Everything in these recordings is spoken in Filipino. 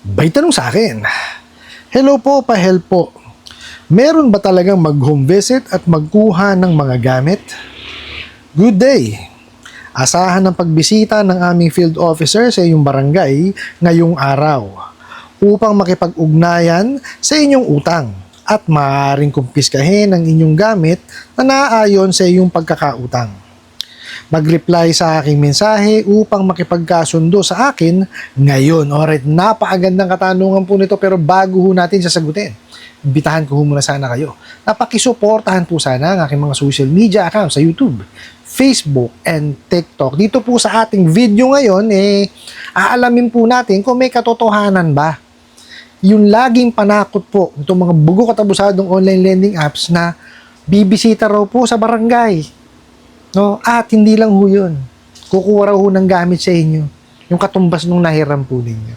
May tanong sa akin, hello po, pa-help po. Meron ba talagang mag-home visit at magkuha ng mga gamit? Good day! Asahan ng pagbisita ng aming field officer sa iyong barangay ngayong araw upang makipag-ugnayan sa inyong utang at maaaring kumpiskahin ang inyong gamit na naaayon sa iyong pagkakautang. Mag-reply sa aking mensahe upang makipagkasundo sa akin ngayon. Alright, napakagandang katanungan po nito, pero bago ho natin sasagutin, imbitahan ko muna sana kayo. Napakisuportahan po sana ang aking mga social media accounts sa YouTube, Facebook, and TikTok. Dito po sa ating video ngayon, aalamin po natin kung may katotohanan ba yung laging panakot po itong mga bugo katabusadong online lending apps na bibisita raw po sa barangay. No? At hindi lang ho yun. Kukuha raw ho ng gamit sa inyo. Yung katumbas nung nahiram po ninyo.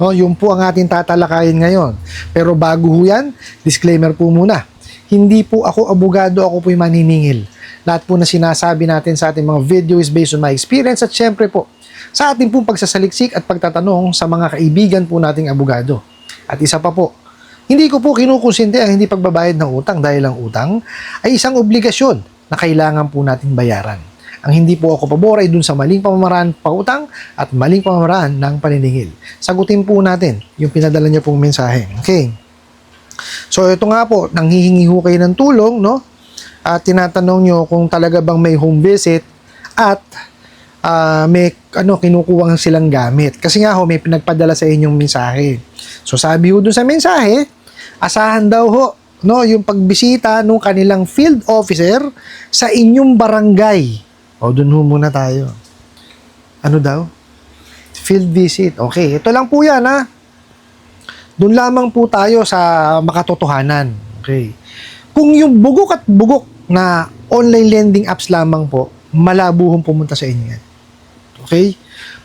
No? Yun po ang ating tatalakayin ngayon. Pero bago ho yan, disclaimer po muna. Hindi po ako abogado, ako po yung maniningil. Lahat po na sinasabi natin sa ating mga video is based on my experience at syempre po, sa ating pong pagsasaliksik at pagtatanong sa mga kaibigan po nating abogado. At isa pa po, hindi ko po kinukonsente ang hindi pagbabayad ng utang dahil ang utang ay isang obligasyon na kailangan po natin bayaran. Ang hindi po ako pabor ay dun sa maling pamamaraan pautang at maling pamamaraan ng paniningil. Sagutin po natin yung pinadala niyo pong mensahe. Okay. So ito nga po, nanghihingi ho kayo ng tulong, no? At tinatanong nyo kung talaga bang may home visit at may kinukuha silang gamit. Kasi nga ho, may pinagpadala sa inyong mensahe. So sabi ho dun sa mensahe, asahan daw ho, no, yung pagbisita nung kanilang field officer sa inyong barangay. O, dun ho muna tayo. Ano daw? Field visit. Okay, ito lang po yan, ha. Dun lamang po tayo sa makatotohanan. Okay. Kung yung bugok at bugok na online lending apps lamang po, malabo hong pumunta sa inyo yan. Okay?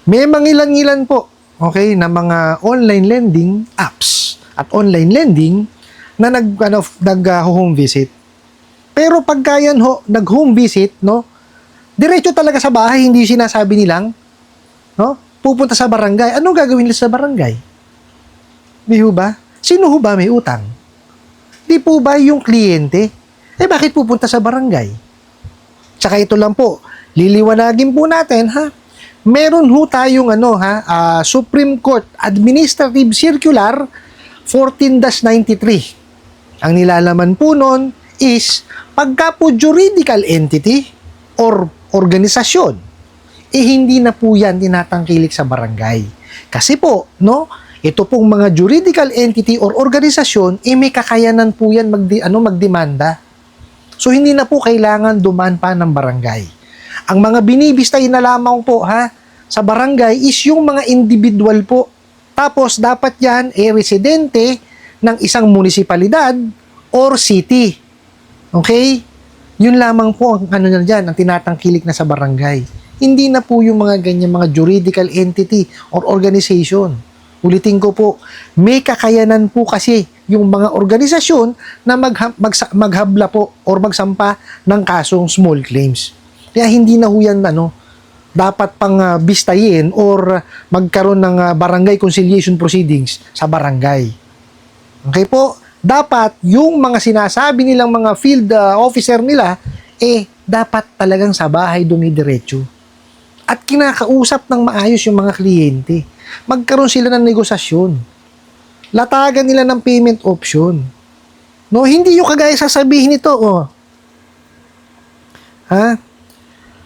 May mangilan-ngilan po, okay, na mga online lending apps at online lending na nag-home visit. Pero pagka yan ho, nag-home visit, no, diretso talaga sa bahay, hindi sinasabi nilang, no, pupunta sa barangay. Anong gagawin nila sa barangay? Di ho ba? Sino ho ba may utang? Di po ba yung kliyente? Bakit pupunta sa barangay? Tsaka ito lang po, liliwanagin po natin, ha? Meron ho tayong Supreme Court Administrative Circular 14-93. Ang nilalaman po nun is pagka po juridical entity or organisasyon, hindi na po yan tinatangkilik sa barangay. Kasi po, no, ito pong mga juridical entity or organisasyon, may kakayanan po yan magdemanda. So, hindi na po kailangan dumaan pa ng barangay. Ang mga binibistay na lamang po, sa barangay is yung mga individual po. Tapos, dapat yan residente ng isang munisipalidad or city. Okay? Yun lamang po ang ang tinatangkilik na sa barangay. Hindi na po yung mga ganyan mga juridical entity or organization. Ulitin ko po, may kakayanan po kasi yung mga organisasyon na maghabla po or magsampa ng kasong small claims. Kaya hindi na ho yan dapat pang bistayin or magkaroon ng barangay conciliation proceedings sa barangay. Okay po? Dapat yung mga sinasabi nilang mga field officer nila, dapat talagang sa bahay dumidiretso. At kinakausap ng maayos yung mga kliyente. Magkaroon sila ng negosasyon. Latagan nila ng payment option. No, hindi yung kagaya sasabihin ito,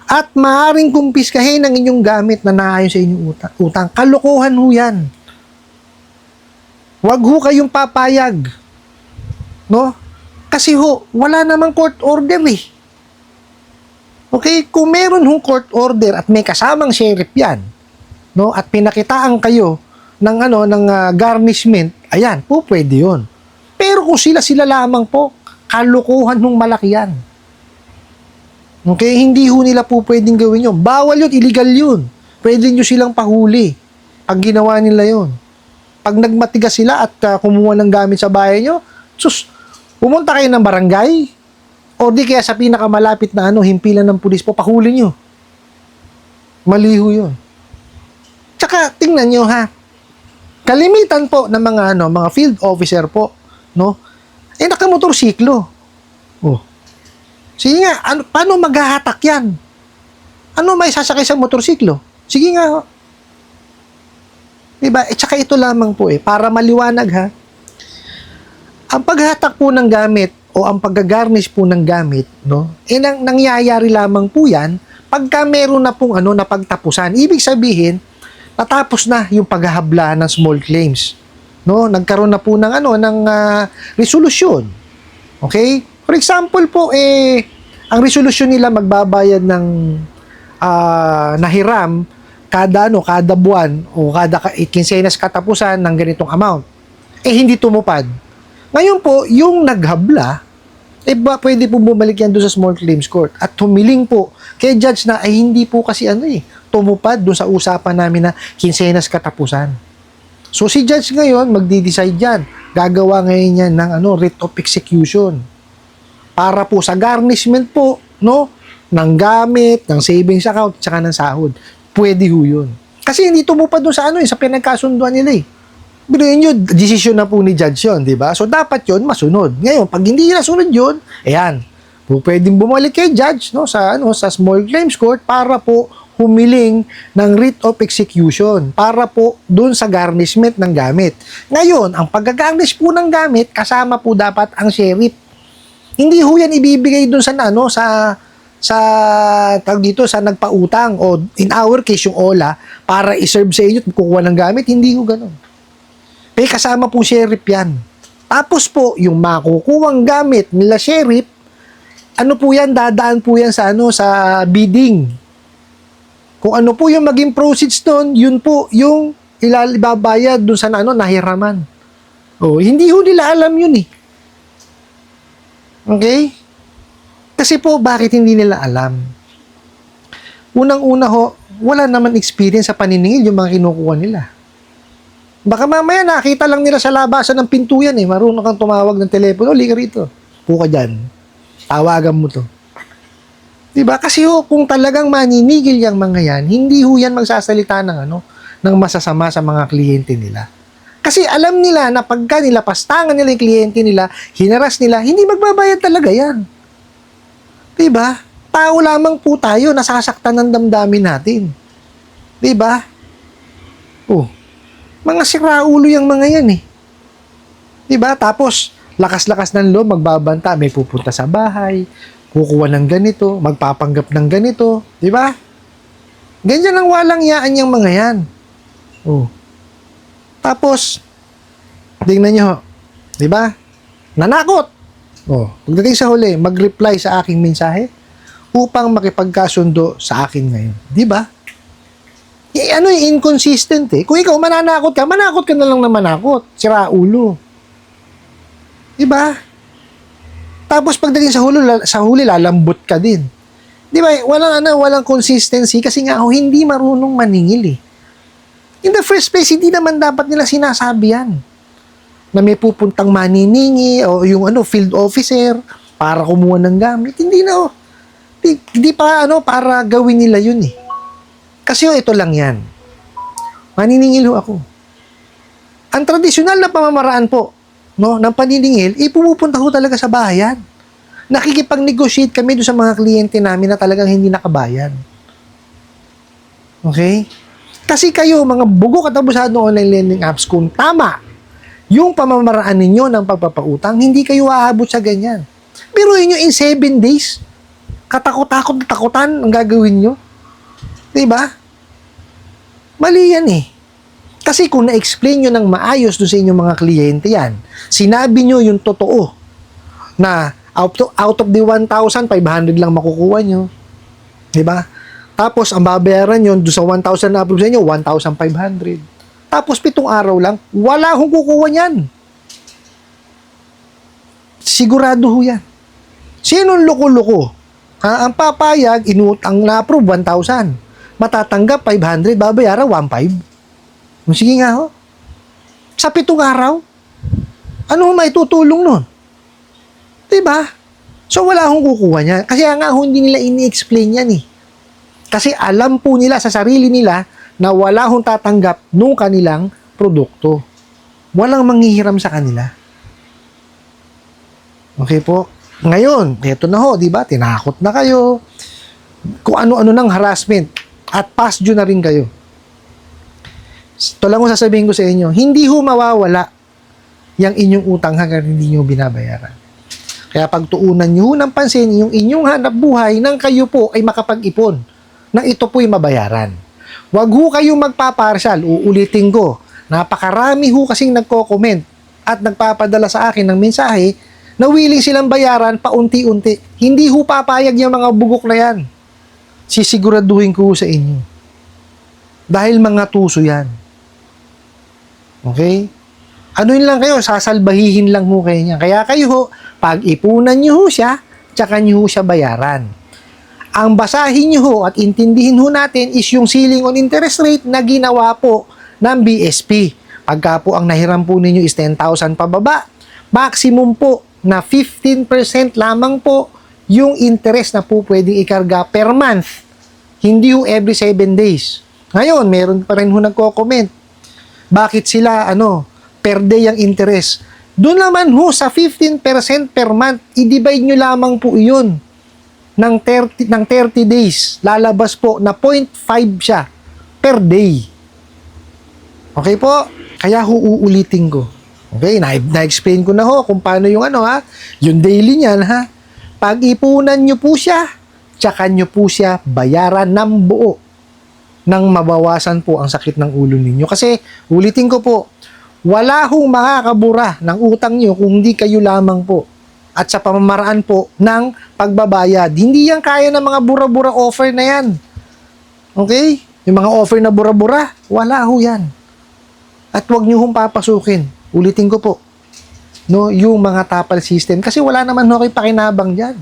At maaaring kumpiskahin ang inyong gamit na naayon sa inyong utang. Kalokohan ho yan. Huwag ho kayong papayag. No? Kasi ho, wala namang court order eh. Okay? Kung meron hong court order at may kasamang sheriff yan, no? At pinakitaan kayo ng garnishment, ayan, po pwede yun. Pero kung sila lamang po, kalokohan hong malaki yan. Okay? Hindi ho nila po pwedeng gawin yun. Bawal yun, illegal yun. Pwede nyo silang pahuli pag ginawa nila yun. Pag nagmatigas sila at kumuha ng gamit sa bahay nyo, pumunta kayo ng barangay o di kaya sa pinakamalapit na himpilan ng pulis po, pahuli nyo. Mali ho yun. Tsaka, tingnan nyo Kalimitan po ng mga field officer po, no? Nakamotorsiklo. Oh. Sige nga, paano maghahatak yan? Ano may sasakay sa motorsiklo? Sige nga, ho. Diba? Tsaka ito lamang po para maliwanag ha. Ang paghatak po ng gamit o ang paggagarnish po ng gamit, no? Nangyayari lamang po yan pagka meron na pong napagtapusan. Ibig sabihin, natapos na yung paghahabla ng small claims. No? Nagkaroon na po ng resolusyon. Okay? For example po, ang resolusyon nila magbabayad ng nahiram kada buwan o kada kinsenas katapusan ng ganitong amount. Hindi tumupad. Ngayon po, yung naghabla, pwede po bumalik yan doon sa small claims court at humiling po kay judge na hindi po kasi tumupad doon sa usapan namin na kinsenas katapusan. So si judge ngayon magdi-decide yan. Gagawa ngayon yan ng writ of execution para po sa garnishment po, no, ng gamit, ng savings account, tsaka ng sahod. Pwede ho yun. Kasi hindi tumupad doon sa sa pinagkasunduan nila Pero yun, decision na po ni judge yun, di ba? So, dapat yun masunod. Ngayon, pag hindi nasunod yun, pwedeng bumalik kay judge, no, sa small claims court para po humiling ng writ of execution para po dun sa garnishment ng gamit. Ngayon, ang paggagarnish po ng gamit, kasama po dapat ang sheriff. Hindi ho yan ibibigay dun sa sa nagpautang o in our case yung OLA para iserve sa inyo at kukuha ng gamit. Hindi ho ganun. Kasama po sheriff yan. Tapos po, yung makukuhang gamit nila sheriff, dadaan po yan sa bidding. Kung ano po yung maging proceeds doon, yun po yung ibabayad doon sa nahiraman. Hindi ho nila alam yun Okay? Kasi po, bakit hindi nila alam? Unang-una ho, wala naman experience sa paniningil yung mga kinukuha nila. Baka mamaya nakita lang nila sa labasan ng pinto yan Marunong kang tumawag ng telepono, lika rito. Puka dyan. Tawagan mo to. Diba? Kasi kung talagang maninigil yung mga yan, hindi yan magsasalita ng masasama sa mga kliyente nila. Kasi alam nila na pagka nilapastangan nila yung kliyente nila, hinaras nila, hindi magbabayad talaga yan. Diba? Tao lamang po tayo, nasasaktan ng damdamin natin. Diba? Mga siraulo yung mga yan Diba? Tapos, lakas-lakas ng loob, magbabanta, may pupunta sa bahay, kukuha ng ganito, magpapanggap ng ganito. Diba? Ganyan ang walang yaan yung mga yan. Tapos, tingnan nyo, diba? Nanakot. Pagdating sa huli, mag-reply sa aking mensahe upang makipagkasundo sa akin ngayon. Diba? Inconsistent Kung ikaw mananakot ka na lang na manakot. Sira ulo. Diba? Tapos pagdating sa huli, lalambot ka din. Diba? Walang consistency kasi nga hindi marunong maningil In the first place, hindi naman dapat nila sinasabi yan. Na may pupuntang maniningi o yung field officer para kumuha ng gamit. Hindi na Hindi pa para gawin nila yun Kasi ito lang yan. Maniningil ako. Ang tradisyonal na pamamaraan po, ng paniningil, pumupunta talaga sa bayan. Nakikipag-negotiate kami doon sa mga kliyente namin na talagang hindi nakabayan. Okay? Kasi kayo, mga bugo katabusadong online lending apps, kung tama yung pamamaraan ninyo ng pagpapautang, hindi kayo aabot sa ganyan. Pero yun in 7 days, katakot-takutan ang gagawin nyo. Diba? Mali yan Kasi kung na-explain nyo ng maayos doon sa inyong mga kliyente yan, sinabi nyo yung totoo na out of the 1,500 lang makukuha nyo. Diba? Tapos, ang babayaran nyo doon sa 1,000 na approve sa inyo, 1,500. Tapos, 7 araw lang, wala akong kukuha niyan. Sigurado ho yan. Sinong loko-loko? Ang papayag, ang na-approve, 1,000. Matatanggap, 500, babayaran, 1,500. Sige nga ho. Sa 7 araw, ano may tutulong nun? Diba? So, wala akong kukuha niya. Kasi nga, hindi nila ini-explain yan Kasi alam po nila sa sarili nila na wala akong tatanggap nung kanilang produkto. Walang manghihiram sa kanila. Okay po? Ngayon, eto na ho, di ba? Tinakot na kayo. Kung ano-ano ng harassment. At past due na rin kayo. Ito lang ko sasabihin ko sa inyo, hindi ho mawawala yung inyong utang hanggang hindi nyo binabayaran. Kaya pagtuunan nyo ng pansin yung inyong hanap buhay nang kayo po ay makapag-ipon. Nang ito po'y mabayaran. Huwag ho kayong magpaparsyal. Uulitin ko. Napakarami ho kasing nagko-comment at nagpapadala sa akin ng mensahe na willing silang bayaran paunti-unti. Hindi ho papayag yung mga bugok na yan. Sisiguraduhin ko sa inyo. Dahil mga tuso yan. Okay? Ano yun lang kayo? Sasalbahihin lang ho kayo niya. Kaya kayo ho, pag-ipunan nyo ho siya, tsaka nyo ho siya bayaran. Ang basahin nyo ho at intindihin ho natin is yung ceiling on interest rate na ginawa po ng BSP. Pagka po ang nahiram po ninyo is 10,000 pababa, maximum po na 15% lamang po yung interest na po pwedeng ikarga per month. Hindi ho every 7 days. Ngayon, meron pa rin ho nagko-comment. Bakit sila, per day ang interest? Doon naman ho, sa 15% per month, i-divide nyo lamang po iyon ng 30 days. Lalabas po na 0.5 siya per day. Okay po? Kaya ho uulitin ko. Okay, na-explain ko na ho kung paano yung yung daily niyan Pag-ipunan nyo po siya, tsaka nyo po siya bayaran ng buo nang mabawasan po ang sakit ng ulo ninyo. Kasi, ulitin ko po, wala hong makakabura ng utang nyo kung hindi kayo lamang po. At sa pamamaraan po ng pagbabayad. Hindi yan kaya ng mga bura-bura offer na yan. Okay? Yung mga offer na bura-bura, wala ho yan. At huwag nyo hong papasukin. Ulitin ko po. Yung mga tapal system. Kasi wala naman ho kayo pakinabang dyan.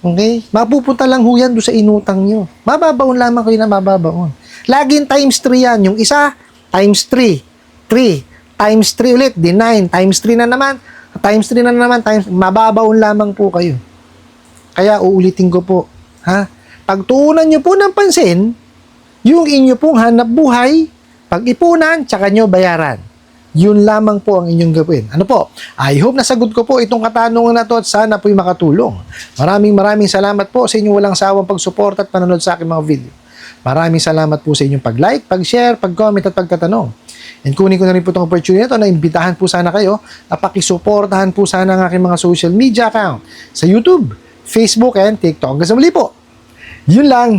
Okay? Mapupunta lang ho yan doon sa inutang nyo. Mababaon lamang kayo na mababaon. Laging times 3 yan. Yung isa, times 3. 3. Times 3 ulit. Di 9. Times 3 na naman. Times 3 na naman. Mababaon lamang po kayo. Kaya uulitin ko po. Pagtuunan nyo po ng pansin, yung inyo pong hanap buhay, pag-ipunan, tsaka nyo bayaran. Yun lamang po ang inyong gawin. Ano po? I hope nasagot ko po itong katanungan na to at sana po'y makatulong. Maraming salamat po sa inyong walang sawang pag-support at panonood sa aking mga video. Maraming salamat po sa inyong pag-like, pag-share, pag-comment at pagtatanong. And kunin ko na rin po itong opportunity na imbitahan po sana kayo na pakisuportahan po sana ang aking mga social media account sa YouTube, Facebook, and TikTok. Hanggang sa muli po. Yun lang.